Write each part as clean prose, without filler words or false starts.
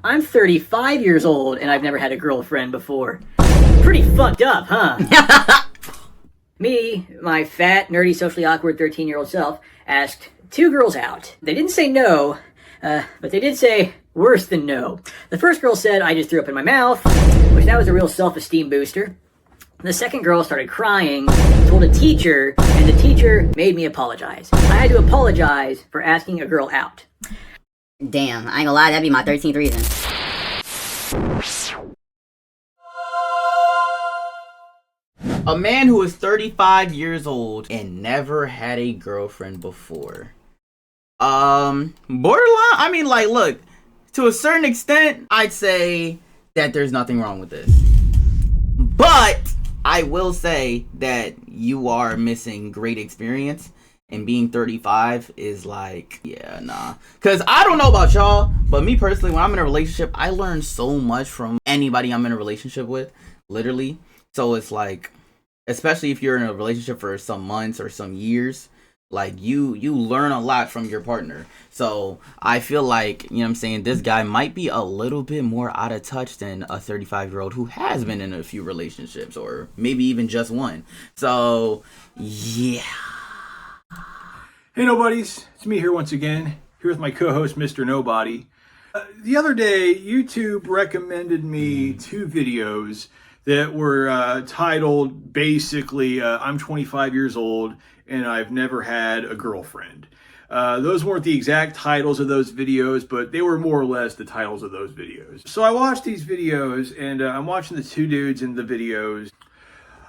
I'm 35 years old and I've never had a girlfriend before. Pretty fucked up, huh? Me, my fat, nerdy, socially awkward 13-year-old self, asked 2 girls out. They didn't say no, but they did say worse than no. The first girl said I just threw up in my mouth, which that was a real self-esteem booster. The second girl started crying, told a teacher, and the teacher made me apologize. I had to apologize for asking a girl out. Damn, I ain't gonna lie, that'd be my 13th reason. A man who is 35 years old and never had a girlfriend before. Borderline? I mean, like, look, to a certain extent, I'd say that there's nothing wrong with this. But I will say that you are missing great experience. And being 35 is like, yeah, nah. Because I don't know about y'all, but me personally, when I'm in a relationship, I learn so much from anybody I'm in a relationship with, literally. So it's like, especially if you're in a relationship for some months or some years, like you learn a lot from your partner. So I feel like, you know what I'm saying, this guy might be a little bit more out of touch than a 35-year-old who has been in a few relationships or maybe even just one. So, yeah. Hey nobodies, it's me here once again, here with my co-host Mr. Nobody. The other day, YouTube recommended me 2 videos that were titled basically, I'm 25 years old and I've never had a girlfriend. Those weren't the exact titles of those videos, but they were more or less the titles of those videos. So I watched these videos and I'm watching the 2 dudes in the videos.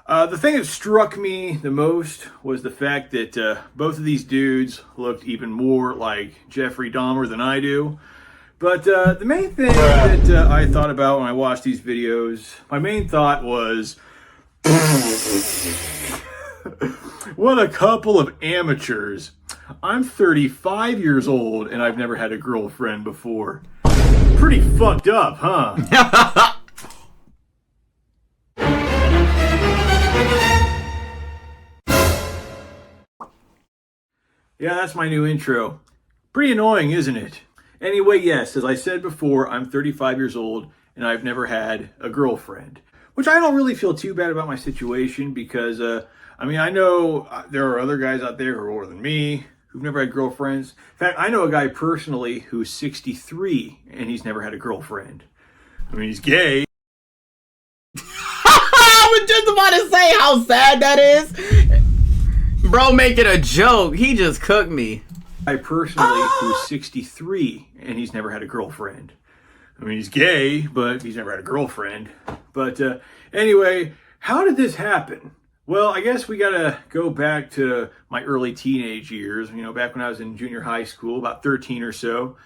The thing that struck me the most was the fact that both of these dudes looked even more like Jeffrey Dahmer than I do. But the main thing that I thought about when I watched these videos, my main thought was, what a couple of amateurs. I'm 35 years old and I've never had a girlfriend before. Pretty fucked up, huh? Yeah, that's my new intro. Pretty annoying, isn't it? Anyway, yes, as I said before, I'm 35 years old and I've never had a girlfriend. Which I don't really feel too bad about my situation because, I mean, I know there are other guys out there who are older than me who've never had girlfriends. In fact, I know a guy personally who's 63 and he's never had a girlfriend. I mean, he's gay. I was just about to say how sad that is. Bro making a joke. He just cooked me. I personally who's 63 and he's never had a girlfriend. I mean, he's gay, but he's never had a girlfriend. But anyway, how did this happen? Well, I guess we gotta go back to my early teenage years, you know, back when I was in junior high school, about 13 or so.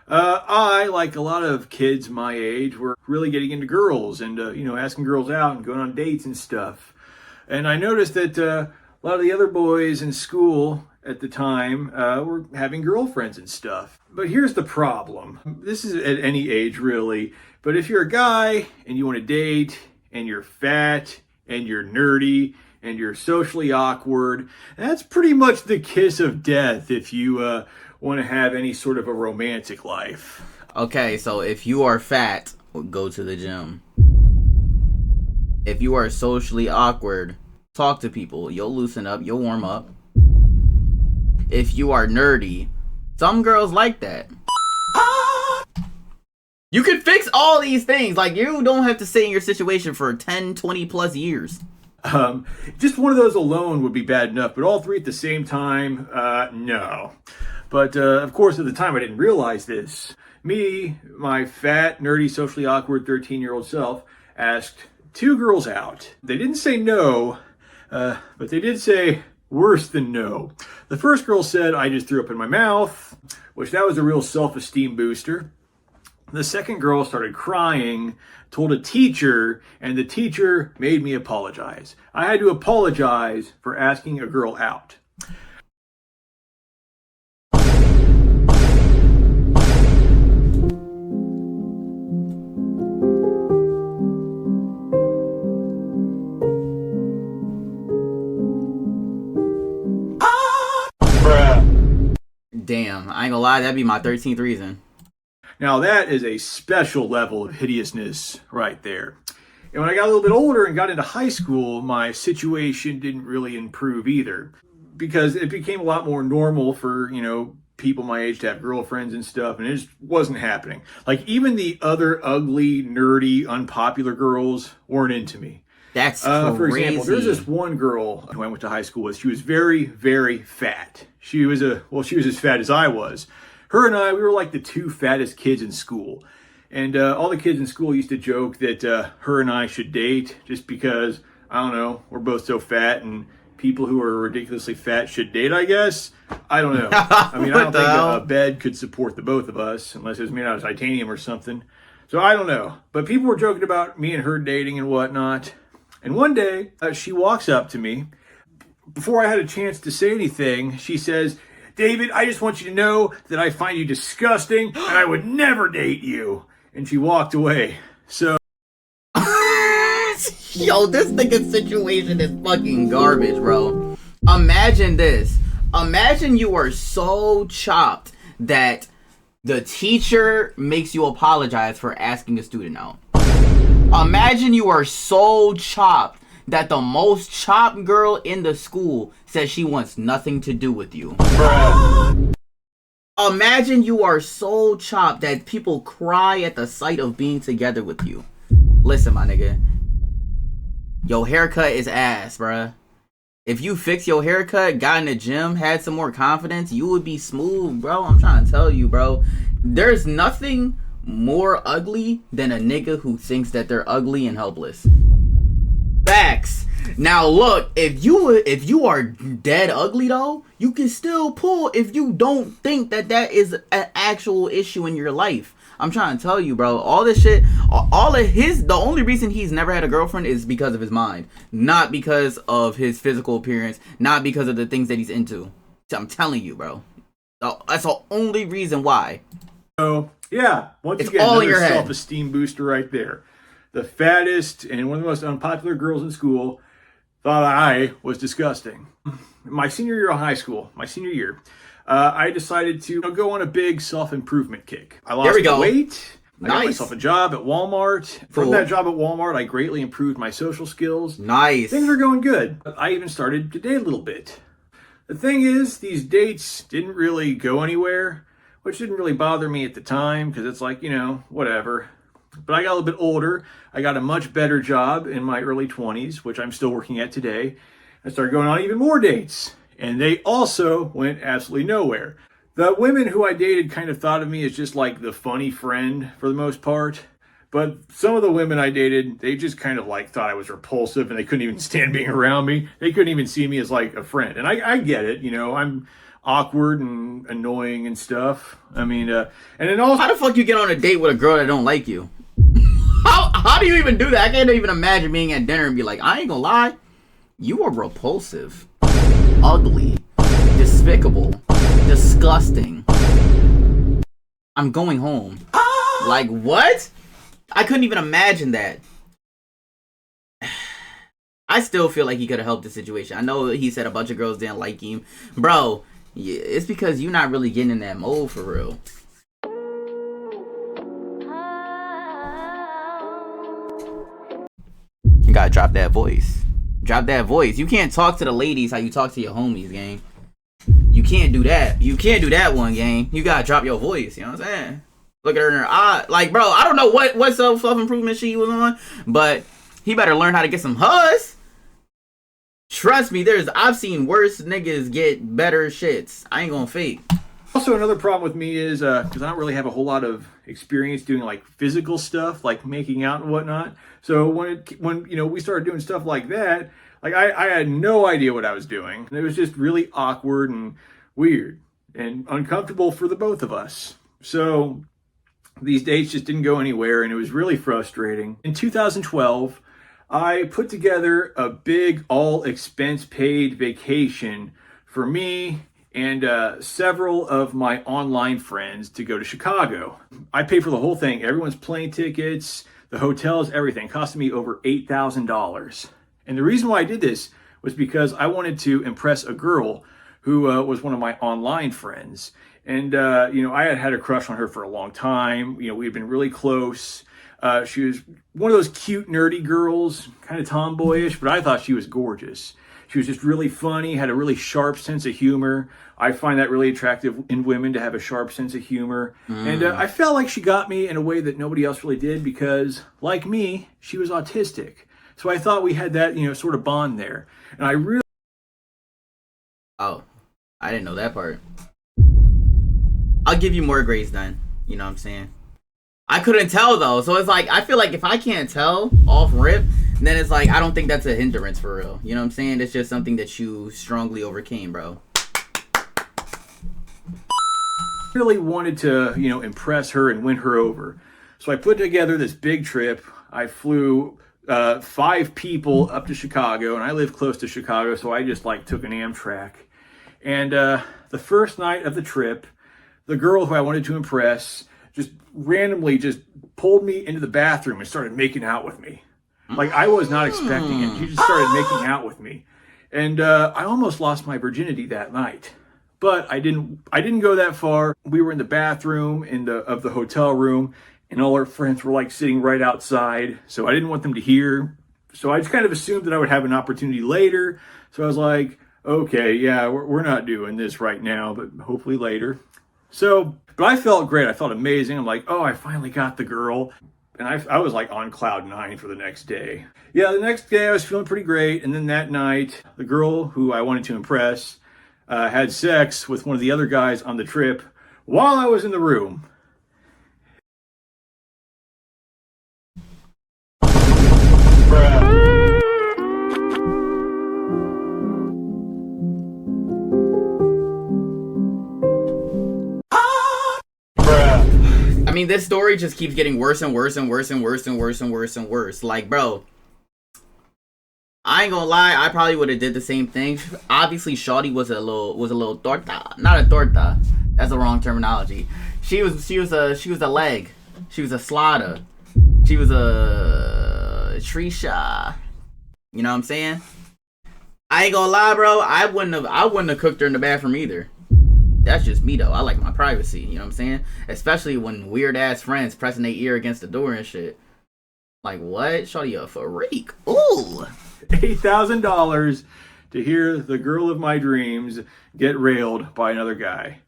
I, like a lot of kids my age, were really getting into girls and, you know, asking girls out and going on dates and stuff. And I noticed that a lot of the other boys in school at the time were having girlfriends and stuff. But here's the problem. This is at any age, really. But if you're a guy and you want to date and you're fat and you're nerdy and you're socially awkward, that's pretty much the kiss of death if you want to have any sort of a romantic life. Okay, so if you are fat, go to the gym. If you are socially awkward, talk to people. You'll loosen up. You'll warm up. If you are nerdy, some girls like that. You can fix all these things. Like, you don't have to stay in your situation for 10, 20 plus years. Just one of those alone would be bad enough, but all 3 at the same time, no. But, of course, at the time I didn't realize this. Me, my fat, nerdy, socially awkward 13-year-old self, asked 2 girls out. They didn't say no, but they did say worse than no. The first girl said I just threw up in my mouth, which that was a real self-esteem booster. The second girl started crying, told a teacher, and the teacher made me apologize. I had to apologize for asking a girl out. Damn, I ain't gonna lie, that'd be my 13th reason. Now that is a special level of hideousness right there. And when I got a little bit older and got into high school, my situation didn't really improve either, because it became a lot more normal for, people my age to have girlfriends and stuff, and it just wasn't happening. Like, even the other ugly, nerdy, unpopular girls weren't into me. That's crazy. For example, there's this one girl who I went to high school with. She was very, very fat. She was as fat as I was. Her and I, we were like the two fattest kids in school. And all the kids in school used to joke that her and I should date just because, I don't know, we're both so fat, and people who are ridiculously fat should date, I guess. I don't know. I mean, I don't think a bed could support the both of us unless it was made out of titanium or something. So I don't know. But people were joking about me and her dating and whatnot. And one day, she walks up to me. Before I had a chance to say anything, she says, "David, I just want you to know that I find you disgusting and I would never date you." And she walked away. So, yo, this nigga's situation is fucking garbage, bro. Imagine this. Imagine you are so chopped that the teacher makes you apologize for asking a student out. Imagine you are so chopped that the most chopped girl in the school says she wants nothing to do with you. Imagine you are so chopped that people cry at the sight of being together with you. Listen, my nigga. Your haircut is ass, bruh. If you fix your haircut, got in the gym, had some more confidence, you would be smooth, bro. I'm trying to tell you, bro. There's nothing more ugly than a nigga who thinks that they're ugly and helpless. Facts. Now look, if you are dead ugly though, you can still pull if you don't think that is an actual issue in your life. I'm trying to tell you, bro. All this shit, the only reason he's never had a girlfriend is because of his mind, not because of his physical appearance, not because of the things that he's into. I'm telling you, bro. That's the only reason why. So yeah, once again, another self-esteem booster right there. The fattest and one of the most unpopular girls in school thought I was disgusting. My senior year of high school, I decided to go on a big self-improvement kick. I lost weight. I got myself a job at Walmart. From that job at Walmart, I greatly improved my social skills. Nice. Things are going good. I even started to date a little bit. The thing is, these dates didn't really go anywhere, which didn't really bother me at the time because it's like, whatever. But I got a little bit older. I got a much better job in my early 20s, which I'm still working at today. I started going on even more dates, and they also went absolutely nowhere. The women who I dated kind of thought of me as just like the funny friend for the most part. But some of the women I dated, they just kind of thought I was repulsive, and they couldn't even stand being around me. They couldn't even see me as like a friend. And I get it, I'm awkward and annoying and stuff. I mean, and then also, how the fuck you get on a date with a girl that don't like you? How do you even do that? I can't even imagine being at dinner and be like, I ain't gonna lie, you are repulsive, ugly, despicable, disgusting. I'm going home. Like, what? I couldn't even imagine that. I still feel like he could have helped the situation. I know he said a bunch of girls didn't like him. Bro, it's because you're not really getting in that mode for real. You gotta drop that voice. Drop that voice. You can't talk to the ladies how you talk to your homies, gang. You can't do that. You can't do that one, gang. You gotta drop your voice. You know what I'm saying? Look at her in her eye. Like, bro, I don't know what self-improvement she was on, but he better learn how to get some huzz. Trust me, I've seen worse niggas get better shits. I ain't gonna fake. Also, another problem with me is because I don't really have a whole lot of experience doing like physical stuff, like making out and whatnot. So when we started doing stuff like that, like I had no idea what I was doing. And it was just really awkward and weird and uncomfortable for the both of us. So these dates just didn't go anywhere, and it was really frustrating. In 2012, I put together a big all-expense-paid vacation for me and several of my online friends to go to Chicago. I paid for the whole thing, everyone's plane tickets, the hotels, everything. It cost me over $8,000. And the reason why I did this was because I wanted to impress a girl who was one of my online friends. And, I had had a crush on her for a long time. We had been really close. She was one of those cute, nerdy girls, kind of tomboyish, but I thought she was gorgeous. She was just really funny, had a really sharp sense of humor. I find that really attractive in women, to have a sharp sense of humor. And I felt like she got me in a way that nobody else really did because, like me, she was autistic. So I thought we had that, sort of bond there. And I really... Oh, I didn't know that part. I'll give you more grace then. You know what I'm saying? I couldn't tell though. So it's like, I feel like if I can't tell off rip, then it's like, I don't think that's a hindrance for real. You know what I'm saying? It's just something that you strongly overcame, bro. really wanted to, impress her and win her over. So I put together this big trip. I flew 5 people up to Chicago, and I live close to Chicago, so I just took an Amtrak. And the first night of the trip, the girl who I wanted to impress just randomly just pulled me into the bathroom and started making out with me. I was not expecting it. She just started making out with me. And I almost lost my virginity that night. But I didn't go that far. We were in the bathroom of the hotel room, and all our friends were sitting right outside. So I didn't want them to hear. So I just kind of assumed that I would have an opportunity later. So I was like, okay, yeah, we're not doing this right now, but hopefully later. But I felt great. I felt amazing. I'm like, oh, I finally got the girl. And I was on cloud 9 for the next day. Yeah, the next day I was feeling pretty great. And then that night, the girl who I wanted to impress had sex with one of the other guys on the trip while I was in the room. I mean, this story just keeps getting worse and worse and worse and worse and worse and worse and worse. Bro, I ain't gonna lie, I probably would have did the same thing. Obviously, Shawty was a little torta, not a torta. That's the wrong terminology. She was a leg. She was a slaughter. She was a Trisha. You know what I'm saying? I ain't gonna lie, bro. I wouldn't have cooked her in the bathroom either. That's just me though. I like my privacy, you know what I'm saying? Especially when weird ass friends pressing their ear against the door and shit. What? Shawty a freak. Ooh. $8,000 to hear the girl of my dreams get railed by another guy.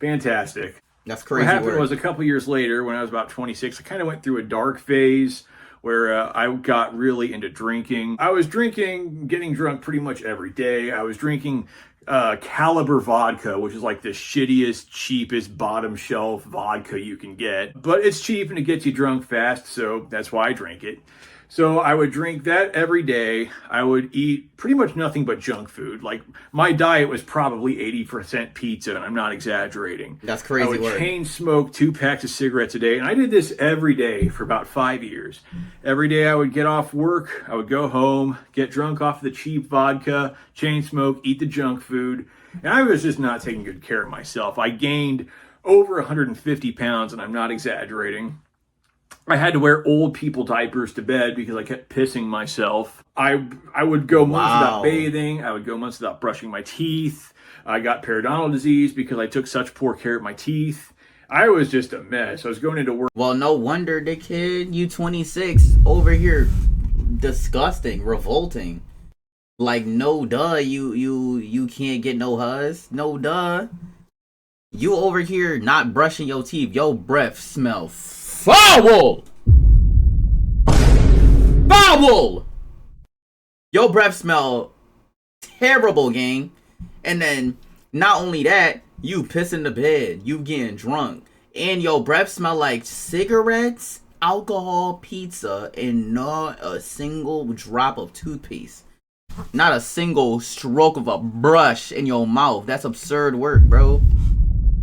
Fantastic. That's crazy. What happened was a couple years later, when I was about 26, I kind of went through a dark phase where I got really into drinking. I was getting drunk pretty much every day. I was drinking Caliber vodka, which is the shittiest, cheapest, bottom shelf vodka you can get. But it's cheap and it gets you drunk fast, so that's why I drink it. So I would drink that every day. I would eat pretty much nothing but junk food. My diet was probably 80% pizza, and I'm not exaggerating. That's crazy. I would chain smoke 2 packs of cigarettes a day, and I did this every day for about 5 years. Every day I would get off work, I would go home, get drunk off the cheap vodka, chain smoke, eat the junk food, and I was just not taking good care of myself. I gained over 150 pounds, and I'm not exaggerating. I had to wear old people diapers to bed because I kept pissing myself. I would go months without bathing. I would go months without brushing my teeth. I got periodontal disease because I took such poor care of my teeth. I was just a mess. I was going into work. Well, no wonder, dickhead. You 26 over here, disgusting, revolting. No duh, you can't get no huzz. No duh. You over here not brushing your teeth. Your breath smells foul! Foul! Your breath smell terrible, gang. And then, not only that, you piss in the bed, you getting drunk, and your breath smell like cigarettes, alcohol, pizza, and not a single drop of toothpaste. Not a single stroke of a brush in your mouth. That's absurd work, bro.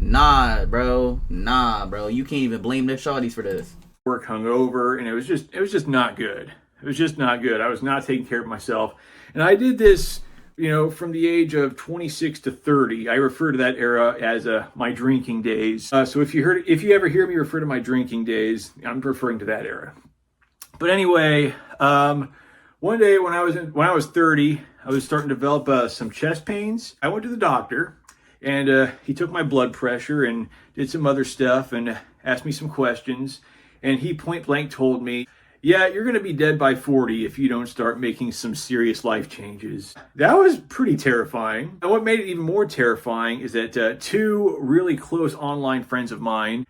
Nah, bro. You can't even blame the shawties for this. Work hungover, and it was just not good. It was just not good. I was not taking care of myself. And I did this, from the age of 26 to 30. I refer to that era as my drinking days. So if you ever hear me refer to my drinking days, I'm referring to that era. But anyway, one day when I was 30, I was starting to develop some chest pains. I went to the doctor. And he took my blood pressure and did some other stuff and asked me some questions. And he point blank told me, yeah, you're going to be dead by 40 if you don't start making some serious life changes. That was pretty terrifying. And what made it even more terrifying is that two really close online friends of mine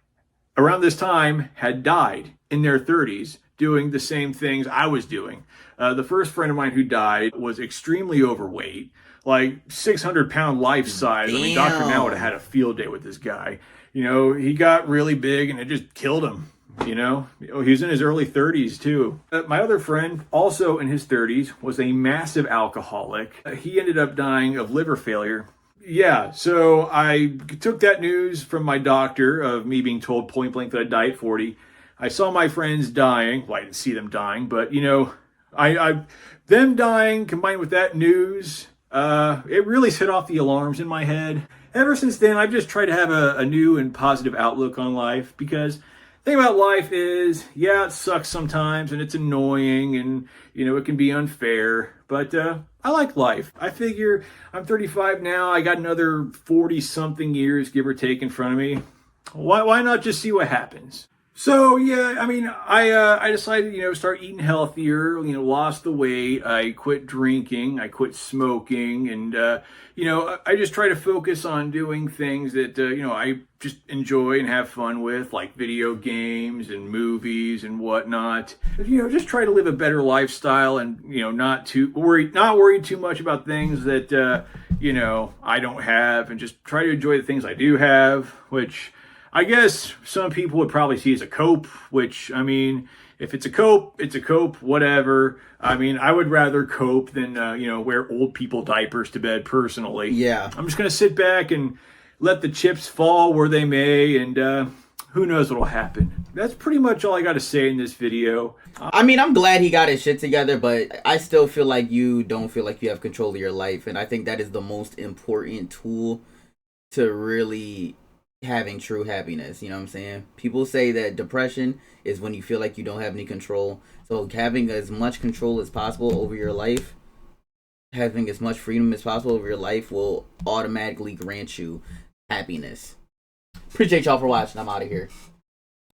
around this time had died in their 30s doing the same things I was doing. The first friend of mine who died was extremely overweight, like 600-pound life size. I mean, Dr. Now would have had a field day with this guy. You know, he got really big and it just killed him. You know, he was in his early 30s too. My other friend, also in his 30s, was a massive alcoholic. He ended up dying of liver failure. Yeah, so I took that news from my doctor of me being told point blank that I'd die at 40. I saw my friends dying. Well, I didn't see them dying, but you know, them dying combined with that news, it really set off the alarms in my head. Ever since then, I've just tried to have a new and positive outlook on life, because the thing about life is, yeah, it sucks sometimes and it's annoying and, you know, it can be unfair, but I like life. I figure I'm 35 now. I got another 40 something years, give or take, in front of me. Why not just see what happens? So yeah, I mean, I decided, you know, start eating healthier, you know, lost the weight, I quit drinking, I quit smoking, and, you know, I just try to focus on doing things that, you know, I just enjoy and have fun with, like video games and movies and whatnot. You know, just try to live a better lifestyle and, you know, not worry too much about things that, you know, I don't have, and just try to enjoy the things I do have, which I guess some people would probably see as a cope, which, I mean, if it's a cope, it's a cope, whatever. I mean, I would rather cope than, you know, wear old people diapers to bed personally. Yeah. I'm just going to sit back and let the chips fall where they may, and who knows what will happen. That's pretty much all I got to say in this video. I mean, I'm glad he got his shit together, but I still feel like you don't feel like you have control of your life. And I think that is the most important tool to really having true happiness. You know what I'm saying? People say that depression is when you feel like you don't have any control. So having as much control as possible over your life, having as much freedom as possible over your life, will automatically grant you happiness. Appreciate y'all for watching. I'm out of here.